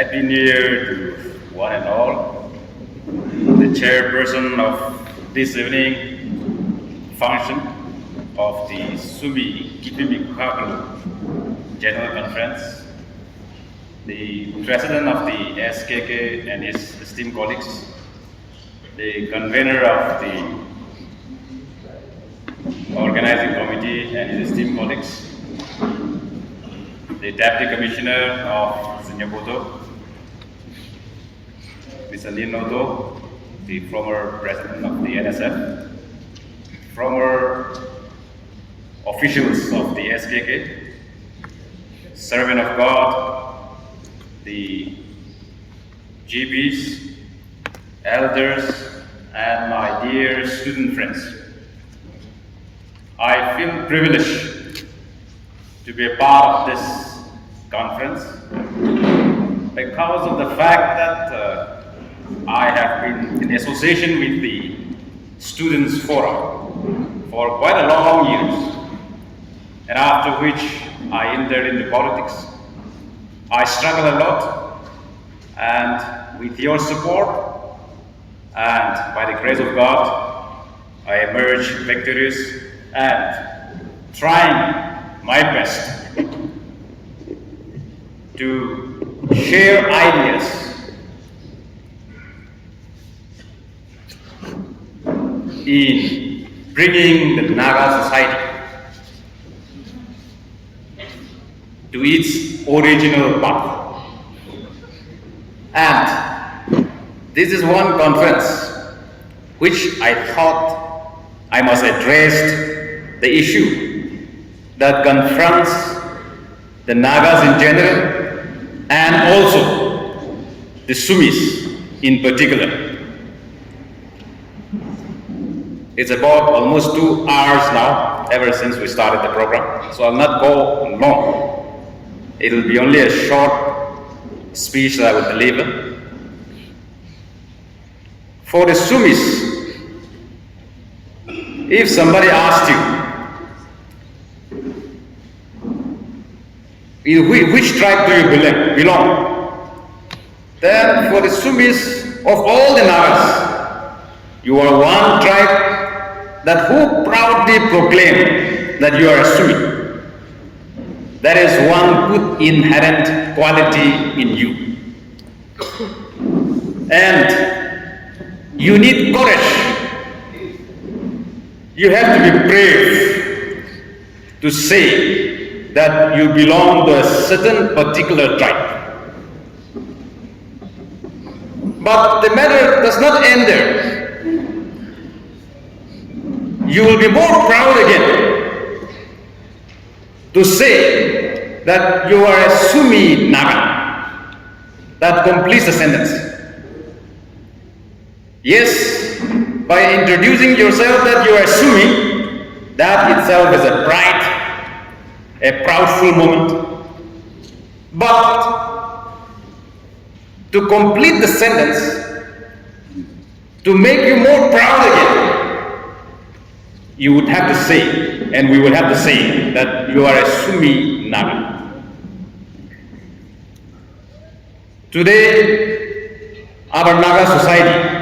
Happy New Year to one and all. The chairperson of this evening function of the 𝐒𝐲𝐞𝐞𝐜𝐡 General Conference, the President of the 𝐆𝐞𝐞𝐜 and his esteemed colleagues, the convener of the organizing committee and his esteemed colleagues, the Deputy Commissioner of Zimbabwe, Mr. Linoto, the former President of the NSF, former officials of the 𝐆𝐞𝐞𝐜, servant of God, the GPs, elders, and my dear student friends. I feel privileged to be a part of this conference because of the fact that I have been in association with the Students' Forum for quite a long years, and after which I entered into politics. I struggled a lot, and with your support and by the grace of God, I emerged victorious and trying my best to share ideas in bringing the Naga society to its original path. And this is one conference which I thought I must address the issue that confronts the Nagas in general and also the Sumis in particular. It's about almost 2 hours now, ever since we started the program, so I'll not go long. It will be only a short speech that I will deliver. For the Sumis, if somebody asked you, which tribe do you belong? Then for the Sumis of all the Nagas, you are one tribe that who proudly proclaim that you are a Sumi. That is one good inherent quality in you. And you need courage. You have to be brave to say that you belong to a certain particular tribe. But the matter does not end there. You will be more proud again to say that you are a Sumi Naga. That completes the sentence. Yes, by introducing yourself that you are Sumi, that itself is a pride, a proudful moment. But to complete the sentence, to make you more proud again, you would have to say, and we would have to say, that you are a Sumi Naga. Today, our Naga society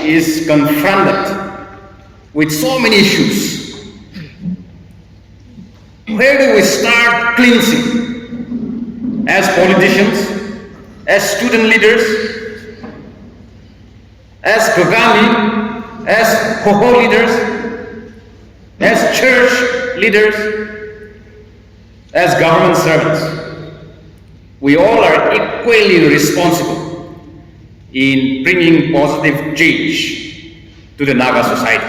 is confronted with so many issues. Where do we start cleansing? As politicians, as student leaders, as Kagami, as Hoho leaders, as church leaders, as government servants. We all are equally responsible in bringing positive change to the Naga society.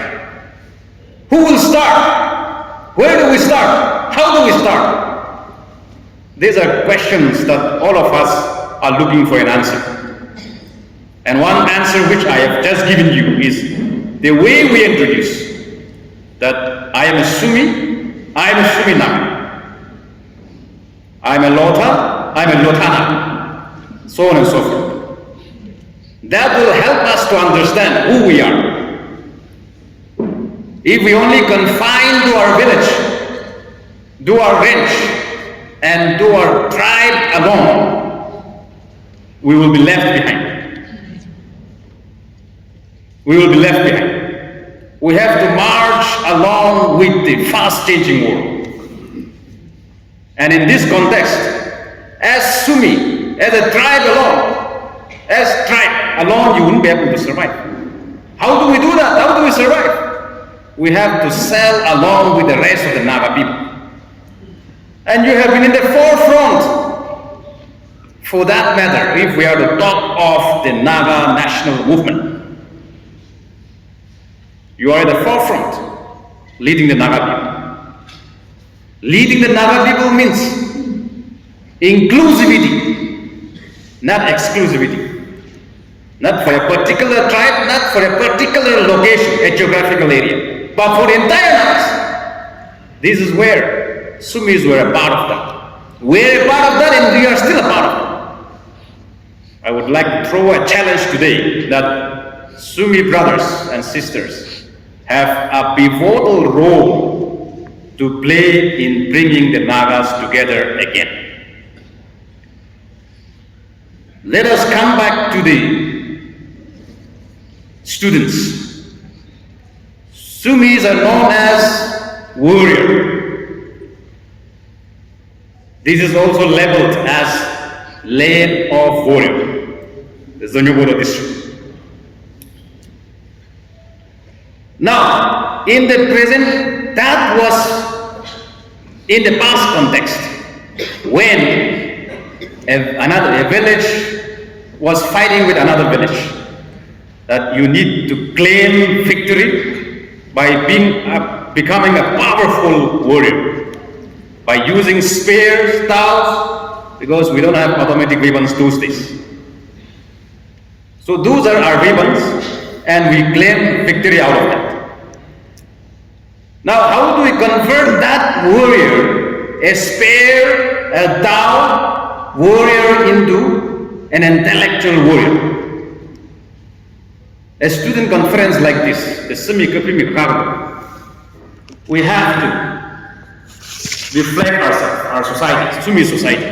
Who will start? Where do we start? How do we start? These are questions that all of us are looking for an answer. And one answer which I have just given you is the way we introduce that I am a Sumi, I am a Sumi Naga. I am a Lota, I am a Lotana, so on and so forth. That will help us to understand who we are. If we only confine to our village, to our ranch, and do our tribe alone, we will be left behind. We will be left behind. We have to march along with the fast-changing world. And in this context, as Sumi, as a tribe alone, you wouldn't be able to survive. How do we do that? How do we survive? We have to sail along with the rest of the Naga people. And you have been in the forefront. For that matter, if we are to talk of the Naga national movement, you are at the forefront, leading the Naga people. Leading the Naga people means inclusivity, not exclusivity. Not for a particular tribe, not for a particular location, a geographical area, but for the entire Nagas. This is where Sumis were a part of that. We're a part of that, and we are still a part of it. I would like to throw a challenge today that Sumi brothers and sisters have a pivotal role to play in bringing the Nagas together again. Let us come back to the students. Sumis are known as warrior. This is also labeled as land of warrior. The Zonyobodo district. Now, in the present, that was in the past context, when a village was fighting with another village. That you need to claim victory by becoming a powerful warrior, by using spears, staves, because we don't have automatic weapons those days. So those are our weapons, and we claim victory out of that. Now, how do we convert that warrior, a spear, a staff warrior, into an intellectual warrior? A student conference like this, the 𝐒𝐤𝐞𝐞𝐜𝐡, we have to reflect ourselves, our society, Sumi society.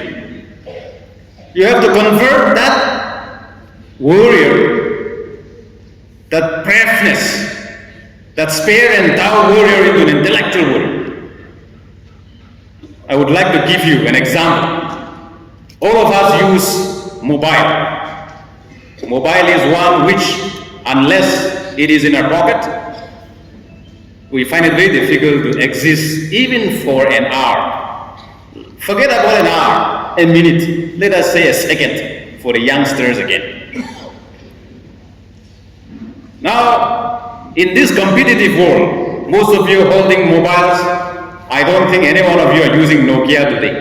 You have to convert that warrior, that braveness, that spear and Tao warrior into an intellectual warrior. I would like to give you an example. All of us use mobile. Mobile is one which, unless it is in our pocket, we find it very difficult to exist even for an hour. Forget about an hour, a minute, let us say a second for the youngsters again. Now, in this competitive world, most of you holding mobiles, I don't think any one of you are using Nokia today.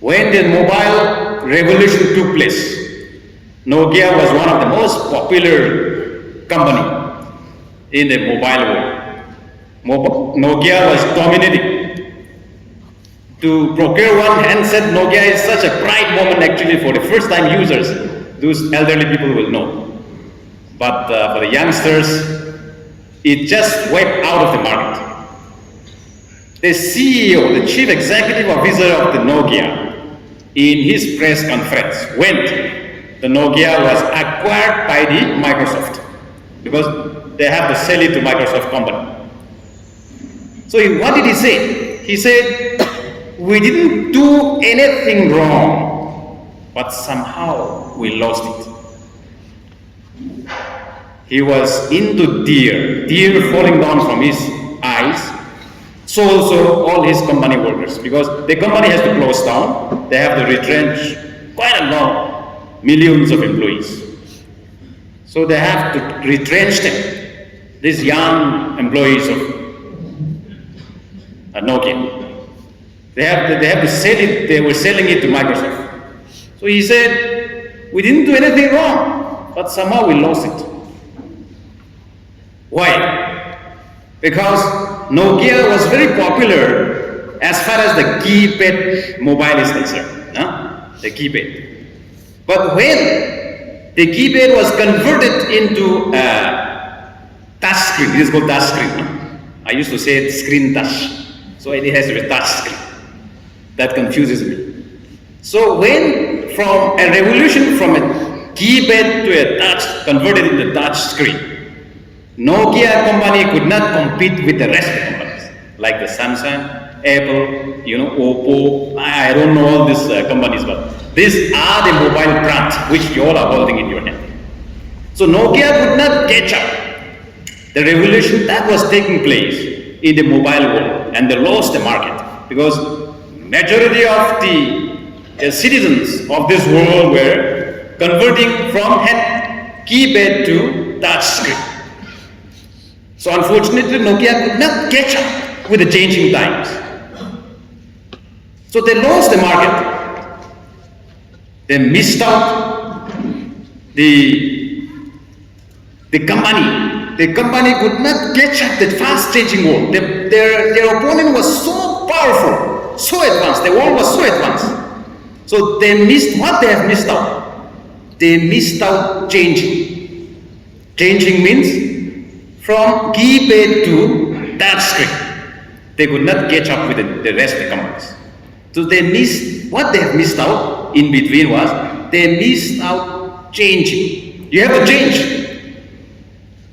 When the mobile revolution took place, Nokia was one of the most popular company in the mobile world. Nokia was dominating. To procure one handset, Nokia is such a pride moment actually for the first time users. Those elderly people will know. But for the youngsters, it just wiped out of the market. The CEO, the chief executive officer of the Nokia, in his press conference, went the Nokia was acquired by the Microsoft because they have to sell it to Microsoft company. So what did he say? He said, we didn't do anything wrong, but somehow we lost it. He was into tear falling down from his eyes. So also all his company workers, because the company has to close down, they have to retrench quite a lot. Millions of employees. So they have to retrench them, these young employees of Nokia. They have to sell it, they were selling it to Microsoft. So he said, we didn't do anything wrong, but somehow we lost it. Why? Because Nokia was very popular as far as the keypad mobile is concerned. The keypad. But when the keypad was converted into touch screen, it is called touch screen. I used to say screen touch. So it has to be touch screen. That confuses me. So when from a revolution from a keypad to a touch, converted into touch screen, Nokia company could not compete with the rest of the companies, like the Samsung, Apple, Oppo, I don't know all these companies, but these are the mobile brands which you all are holding in your hand. So Nokia could not catch up the revolution that was taking place in the mobile world, and they lost the market because majority of the citizens of this world were converting from hand keypad to touch screen. So unfortunately, Nokia could not catch up with the changing times. So they lost the market. They missed out the company. The company could not catch up the fast changing world. Their opponent was so powerful, so advanced. The world was so advanced. So they missed what they have missed out. They missed out changing. Changing means from keypad to touch screen. They could not catch up with the rest of the companies. So they missed, what they have missed out in between was, they missed out changing. You have to change.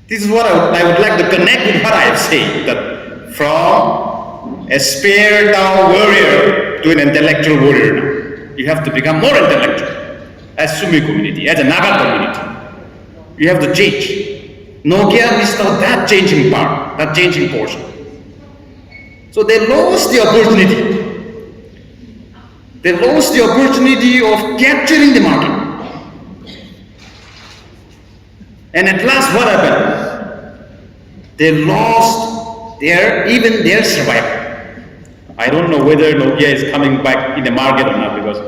This is what I would like to connect with what I have said, that from a spare down warrior to an intellectual warrior now. You have to become more intellectual as Sumi community, as a Naga community. You have to change. Nokia missed out that changing part, that changing portion. So they lost the opportunity. They lost the opportunity of capturing the market. And at last what happened? They lost even their survival. I don't know whether Nokia is coming back in the market or not, because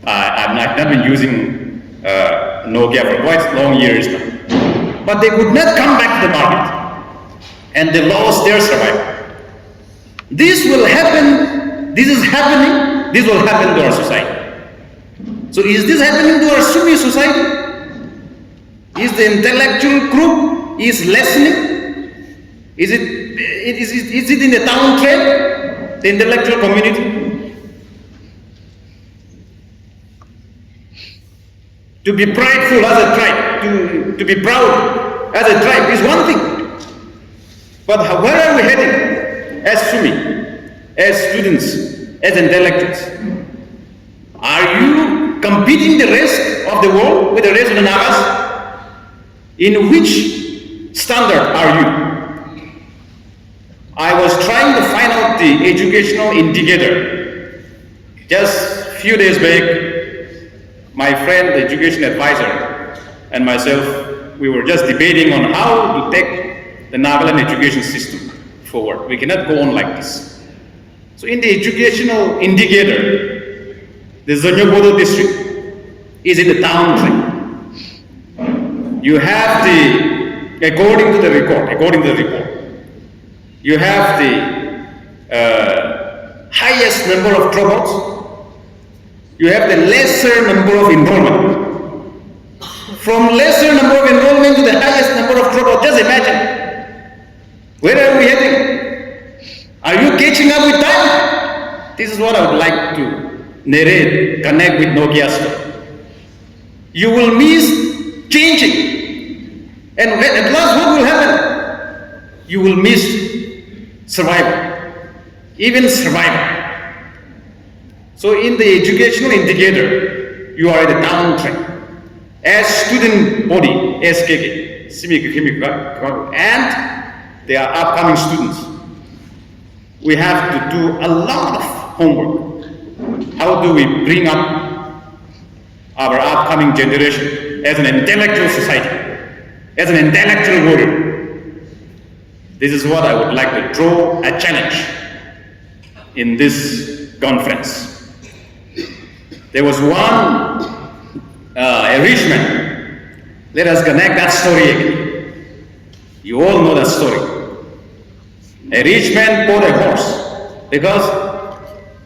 I've not been using Nokia for quite long years now. But they could not come back to the market, and they lost their survival. This will happen, this is happening, this will happen to our society. So is this happening to our Sunni society? Is the intellectual group is lessening? Is it in the downtrend, the intellectual community? To be prideful as a tribe, to be proud as a tribe is one thing. But where are we heading as Sunni, as students, as intellectuals? Are you competing the rest of the world with the rest of the Nagas? In which standard are you? I was trying to find out the educational indicator. Just a few days back, my friend, the education advisor, and myself, we were just debating on how to take the Nagaland education system forward. We cannot go on like this. So in the educational indicator, the Zanyobodo district is in the downtrend. You have according to the report, you have the highest number of dropouts, you have the lesser number of enrollment. From lesser number of enrollment to the highest number of dropouts, just imagine. Where are we heading? Are you catching up with time? This is what I would like to narrate, connect with Nokia's story. You will miss changing. And at last what will happen? You will miss survival. Even survival. So in the educational indicator, you are at a downtrend. As student body, 𝐒𝐲𝐞𝐞𝐜𝐡, and they are upcoming students, we have to do a lot of homework. How do we bring up our upcoming generation as an intellectual society, as an intellectual warrior? This is what I would like to draw a challenge in this conference. There was a rich man. Let us connect that story again. You all know that story. A rich man bought a horse because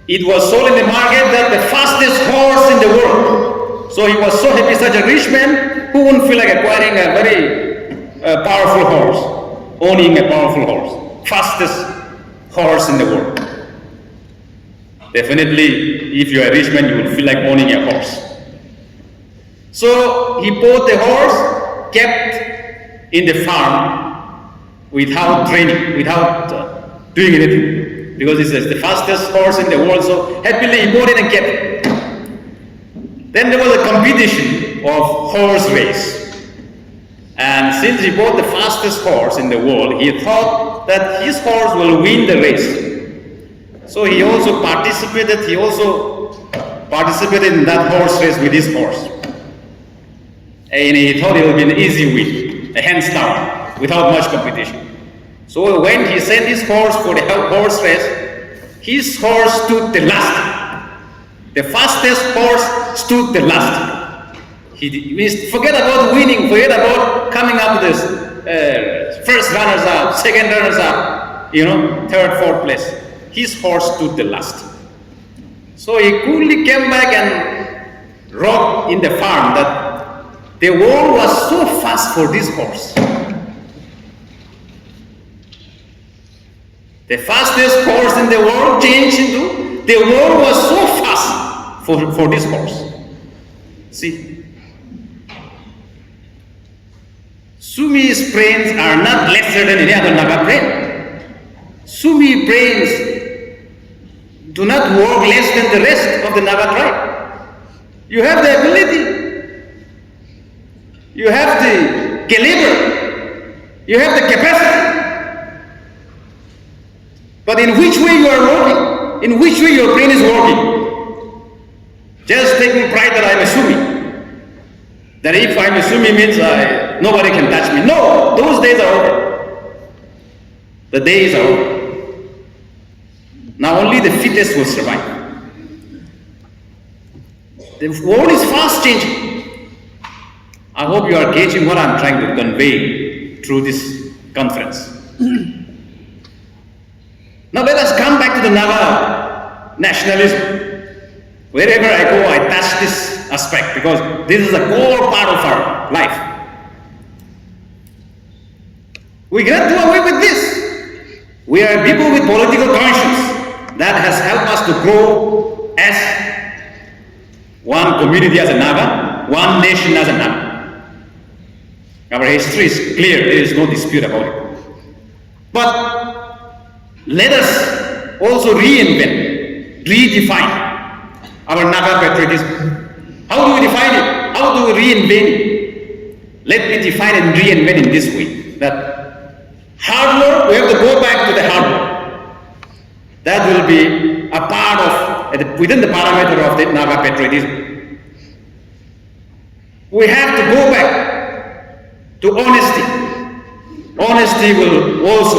it was sold in the market that the fastest horse in the world. So he was so happy, such a rich man, who wouldn't feel like acquiring a very powerful horse, owning a powerful horse, fastest horse in the world. Definitely, if you are a rich man, you will feel like owning a horse. So he bought the horse, kept in the farm without training, without doing anything. Because he says the fastest horse in the world, so happily he bought it and kept it. Then there was a competition of horse race. And since he bought the fastest horse in the world, he thought that his horse will win the race. So he also participated in that horse race with his horse. And he thought it would be an easy win, a hands down, without much competition. So when he sent his horse for the horse race, his horse stood the last. The fastest horse stood the last. He forget about winning, forget about coming up with this first runners up, second runners up, third, fourth place. His horse stood the last. So he coolly came back and wrote in the farm that the world was so fast for this horse. The fastest horse in the world changed into the world was so fast for this horse. See, Sumi's brains are not lesser than any other Naga brain. Sumi brains do not work less than the rest of the Naga tribe. You have the ability, you have the caliber, you have the capacity. But in which way you are working, in which way your brain is working? Just taking pride that I'm a Sumi. That if I'm a Sumi means nobody can touch me. No, those days are over. The days are over. Now only the fittest will survive. The world is fast changing. I hope you are gauging what I'm trying to convey through this conference. Now let us come back to the Naga nationalism. Wherever I go, I touch this aspect because this is a core part of our life. We cannot do away with this. We are people with political conscience. That has helped us to grow as one community as a Naga, one nation as a Naga. Our history is clear, there is no dispute about it. But let us also reinvent, redefine our Naga patriotism. How do we define it? How do we reinvent it? Let me define and reinvent in this way, that hard work, we have to go back to the hard work. That will be a part of, within the parameter of the Naga patriotism. We have to go back to honesty. Honesty will also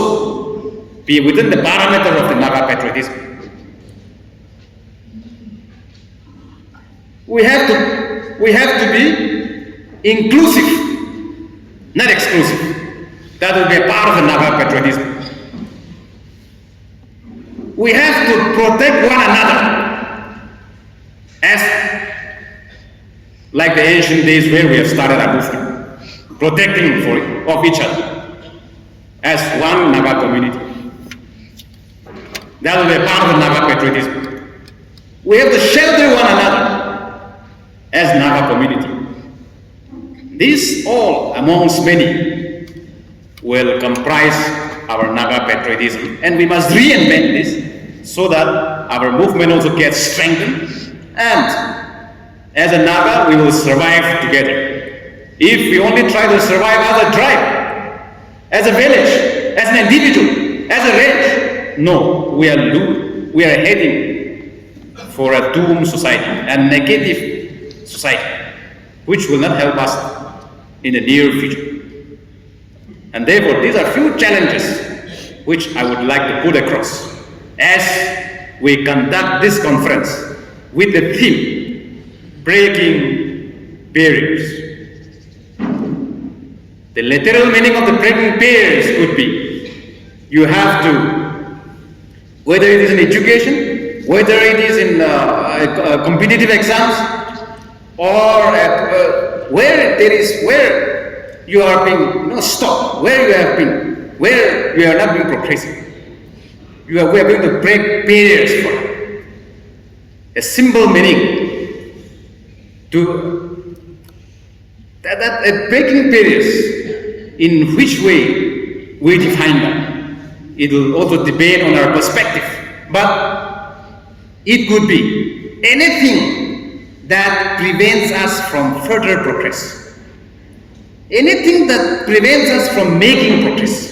be within the parameter of the Naga patriotism. We have to be inclusive, not exclusive. That will be a part of the Naga patriotism. We have to protect one another as like the ancient days where we have started our movement, protecting of each other as one Naga community. That will be a part of the Naga patriotism. We have to shelter one another as Naga community. This all amongst many will comprise our Naga patriotism, and we must reinvent this so that our movement also gets strengthened, and as a Naga we will survive together. If we only try to survive as a tribe, as a village, as an individual, as a range, no, we are heading for a doomed society, a negative society, which will not help us in the near future. And therefore, these are few challenges which I would like to put across as we conduct this conference with the theme, Breaking Barriers. The literal meaning of the breaking barriers could be, you have to, whether it is in education, whether it is in competitive exams, or where you are being stopped, where you are not being progressive. We are going to break barriers for it. a simple meaning to that breaking periods, in which way we define them. It will also depend on our perspective, but it could be anything that prevents us from further progress, anything that prevents us from making progress.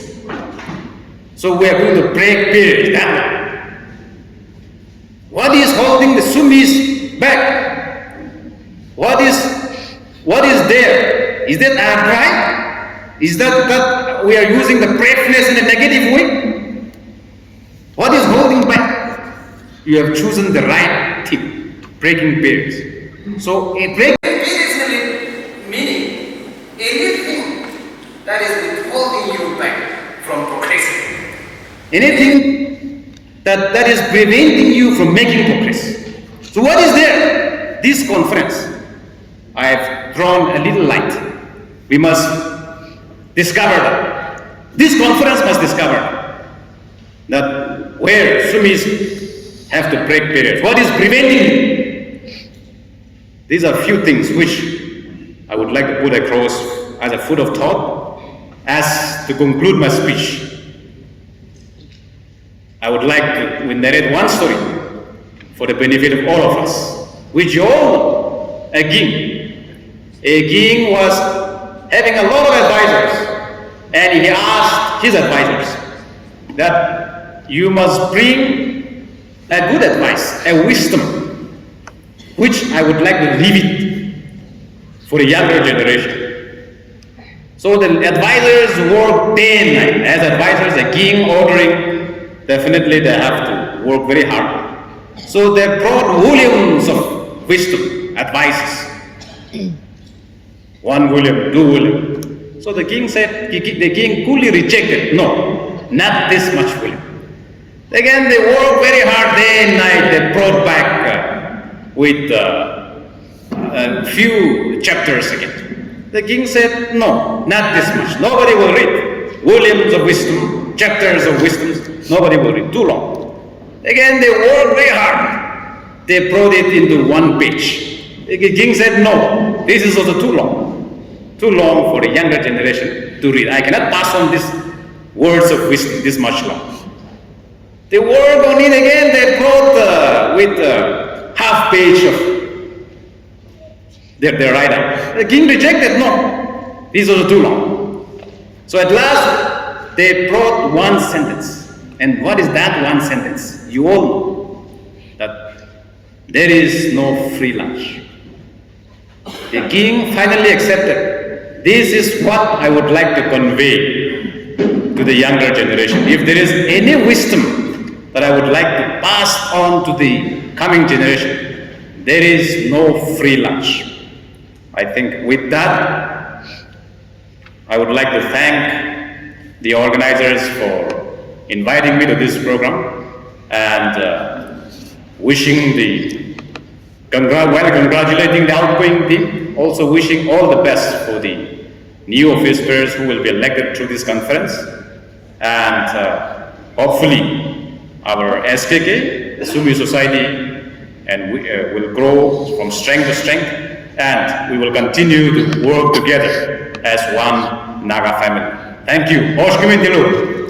So we are going to break periods that way. What is holding the Sumis back? What is there? Is that our pride? Is that we are using the braveness in a negative way? What is holding back? You have chosen the right thing, breaking periods. So a breaking periods meaning anything that is holding you back from progressing. Anything that is preventing you from making progress. So what is there? This conference, I have drawn a little light. We must discover that. This conference must discover that where Sumis have to break periods. What is preventing you? These are few things which I would like to put across as a food of thought. As to conclude my speech, I would like to narrate one story for the benefit of all of us, which you all know. 𝐂𝐤𝐞𝐞𝐜 was having a lot of advisors, and he asked his advisors that you must bring a good advice, a wisdom, which I would like to leave it for the younger generation. So the advisors work day and night. As advisors, the king ordering, definitely they have to work very hard. So they brought volumes of wisdom, advices. 1 volume, 2 volume. So the king said, the king coolly rejected, no, not this much volume. Again, they worked very hard day and night. They brought back with a few chapters again. The king said, no, not this much. Nobody will read volumes of wisdom, chapters of wisdom. Nobody will read, too long. Again, they worked very hard. They brought it into 1 page. The king said, no, this is also too long for the younger generation to read. I cannot pass on these words of wisdom this much long. They worked on it again. They brought with half page of their write-up. The king rejected, no, this is also too long. So at last, they brought 1 sentence. And what is that 1 sentence? You all know that there is no free lunch. The king finally accepted. This is what I would like to convey to the younger generation. If there is any wisdom that I would like to pass on to the coming generation, there is no free lunch. I think with that, I would like to thank the organizers for inviting me to this program, and congratulating the outgoing team, also wishing all the best for the new officers who will be elected through this conference, and hopefully our SKK, the Sumi society, and we will grow from strength to strength, and we will continue to work together as one Naga family. Thank you. 𝐒𝐲𝐞𝐞𝐜